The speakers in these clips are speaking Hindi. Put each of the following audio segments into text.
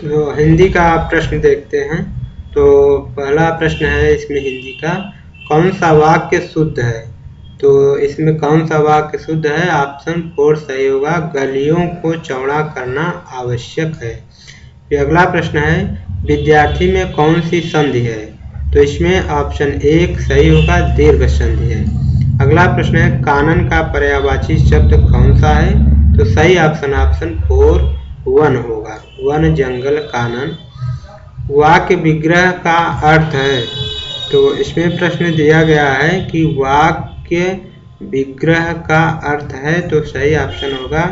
तो हिंदी का प्रश्न देखते हैं। तो पहला प्रश्न है इसमें हिंदी का, कौन सा वाक्य शुद्ध है? तो इसमें कौन सा वाक्य शुद्ध है? ऑप्शन 4 सही होगा, गलियों को चौड़ा करना आवश्यक है। फिर अगला प्रश्न है, विद्यार्थी में कौन सी संधि है? तो इसमें ऑप्शन 1 सही होगा, दीर्घ संधि है। अगला प्रश्न है, कानन का पर्यायवाची शब्द कौन सा है? तो सही ऑप्शन 4 वन होगा, वन जंगल कानन। वाक्य विग्रह का अर्थ है? तो इसमें प्रश्न दिया गया है कि वाक्य विग्रह का अर्थ है, तो सही ऑप्शन होगा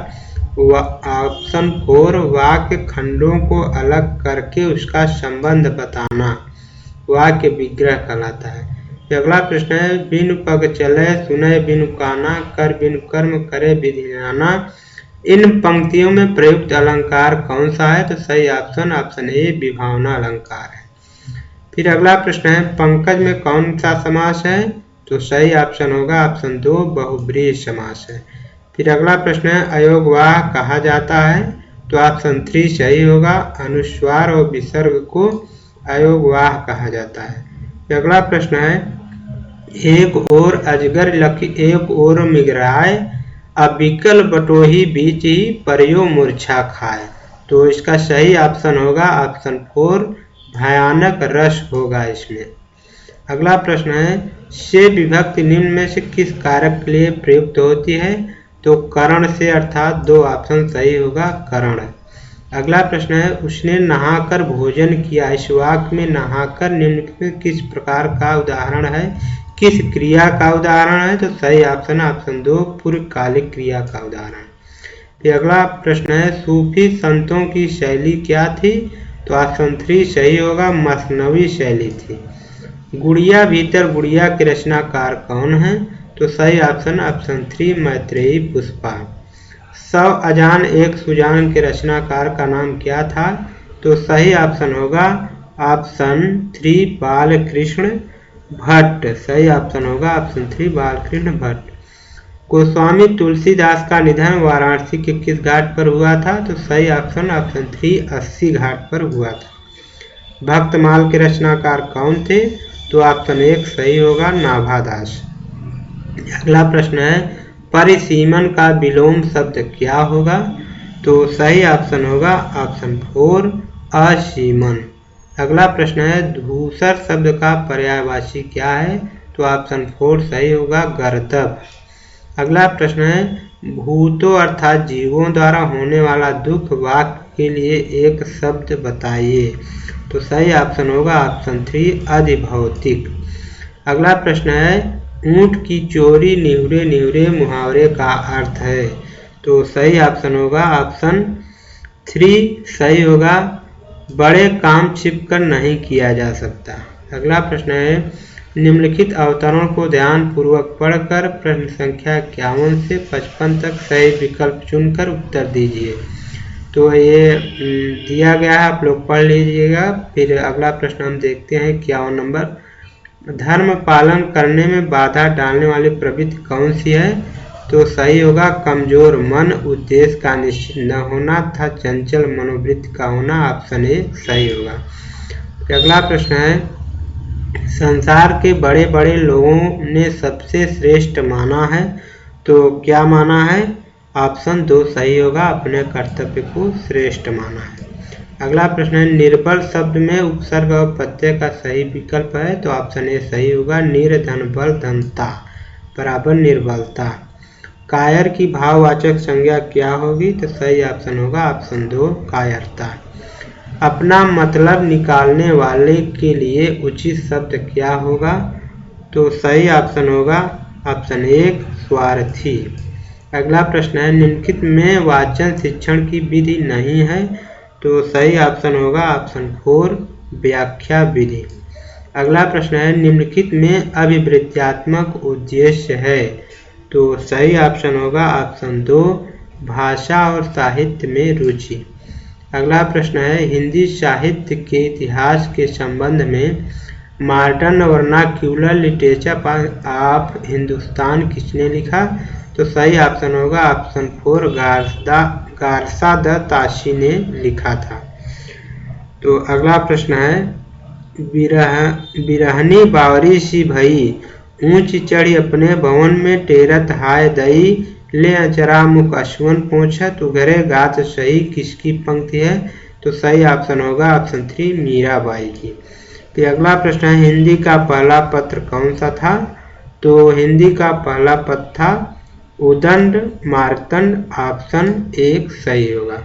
ऑप्शन 4 वाक्य खंडों को अलग करके उसका संबंध बताना वाक्य विग्रह कहलाता है। अगला प्रश्न है, बिनु पग चले सुने बिनु काना कर बिनु कर्म करे विधि जाना, इन पंक्तियों में प्रयुक्त अलंकार कौन सा है? तो सही ऑप्शन ए विभावना अलंकार है। फिर अगला प्रश्न है, पंकज में कौन सा समास है? तो सही ऑप्शन होगा ऑप्शन 2 बहुब्रीहि समास है। फिर अगला प्रश्न है, अयोगवाह कहा जाता है? तो ऑप्शन 3 सही होगा, अनुस्वार और विसर्ग को अयोगवाह कहा जाता है। अगला प्रश्न है, एक ओर अजगर लखी एक ओर मिगराए, अबिकल बटोही बीच ही परियो मूर्छा खाए। तो इसका सही ऑप्शन होगा ऑप्शन 4 भयानक रस होगा इसमें। अगला प्रश्न है, से विभक्ति निम्न में से किस कारक के लिए प्रयुक्त होती है? तो करण से, अर्थात 2 ऑप्शन सही होगा, करण। अगला प्रश्न है, उसने नहाकर भोजन किया, इस वाक्य में नहाकर निम्नलिखित में किस प्रकार का उदाहरण है, किस क्रिया का उदाहरण है? तो सही ऑप्शन 2 पूर्वकालिक क्रिया का उदाहरण। फिर अगला प्रश्न है, सूफी संतों की शैली क्या थी? तो ऑप्शन 3 सही होगा, मसनवी शैली थी। गुड़िया भीतर गुड़िया के रचनाकार कौन है? तो सही ऑप्शन 3 मैत्रेयी पुष्पा। 100 अजान एक सुजान के रचनाकार का नाम क्या था? तो सही ऑप्शन होगा ऑप्शन 3 बालकृष्ण भट्ट। सही ऑप्शन होगा ऑप्शन 3 बालकृष्ण भट्ट। गोस्वामी तुलसीदास का निधन वाराणसी के किस घाट पर हुआ था? तो सही ऑप्शन 3 अस्सी घाट पर हुआ था। भक्तमाल के रचनाकार कौन थे? तो ऑप्शन 1 सही होगा, नाभादास। अगला प्रश्न है, परिसीमन का विलोम शब्द क्या होगा? तो सही ऑप्शन होगा ऑप्शन 4 असीमन। अगला प्रश्न है, धूसर शब्द का पर्यायवाची क्या है? तो ऑप्शन 4 सही होगा, गर्दभ। अगला प्रश्न है, भूतों अर्थात जीवों द्वारा होने वाला दुख वाक्य के लिए एक शब्द बताइए। तो सही ऑप्शन होगा ऑप्शन 3 अधिभौतिक। अगला प्रश्न है, ऊंट की चोरी निहुरे निहुरे मुहावरे का अर्थ है? तो सही ऑप्शन होगा ऑप्शन 3 सही होगा, बड़े काम छिपकर नहीं किया जा सकता। अगला प्रश्न है, निम्नलिखित अवतरण को ध्यान पूर्वक पढ़कर प्रश्न संख्या 51 से 55 तक सही विकल्प चुनकर उत्तर दीजिए। तो ये दिया गया है, आप लोग पढ़ लीजिएगा। फिर अगला प्रश्न हम देखते हैं 51 नंबर, धर्म पालन करने में बाधा डालने वाली प्रवृत्ति कौन सी है? तो सही होगा, कमजोर मन, उद्देश्य का निश्चित न होना तथा चंचल मनोवृत्ति का होना। ऑप्शन ए सही होगा। अगला प्रश्न है, संसार के बड़े बड़े लोगों ने सबसे श्रेष्ठ माना है? तो क्या माना है? ऑप्शन 2 सही होगा, अपने कर्तव्य को श्रेष्ठ माना है। अगला प्रश्न है, निर्बल शब्द में उपसर्ग और प्रत्यय का सही विकल्प है? तो ऑप्शन ए सही होगा, निर्धन बल धनता बराबर निर्बलता। कायर की भाववाचक संज्ञा क्या होगी? तो सही ऑप्शन होगा ऑप्शन 2 कायरता। अपना मतलब निकालने वाले के लिए उचित शब्द क्या होगा? तो सही ऑप्शन होगा ऑप्शन 1 स्वार्थी। अगला प्रश्न है, निम्नलिखित में वाचन शिक्षण की विधि नहीं है? तो सही ऑप्शन होगा ऑप्शन 4 व्याख्या विधि। अगला प्रश्न है, निम्नलिखित में अभिवृत्त्यात्मक उद्देश्य है? तो सही ऑप्शन होगा ऑप्शन 2 भाषा और साहित्य में रुचि। अगला प्रश्न है, हिंदी साहित्य के इतिहास के संबंध में modern vernacular literature of Hindustan किसने लिखा? तो सही ऑप्शन होगा ऑप्शन 4 गारसा द ताशी ने लिखा था। तो अगला प्रश्न है, बिरहनी बावरी सी भई, ऊंच चढ़ी अपने भवन में टेरत हाय दई, ले अचरा मुख अश्वन पोछत उघरे गात सही, किसकी पंक्ति है? तो सही ऑप्शन होगा ऑप्शन 3 मीराबाई की। तो अगला प्रश्न है, हिंदी का पहला पत्र कौन सा था? तो हिंदी का पहला पत्र था उदंड मार्तंड, ऑप्शन 1 सही होगा।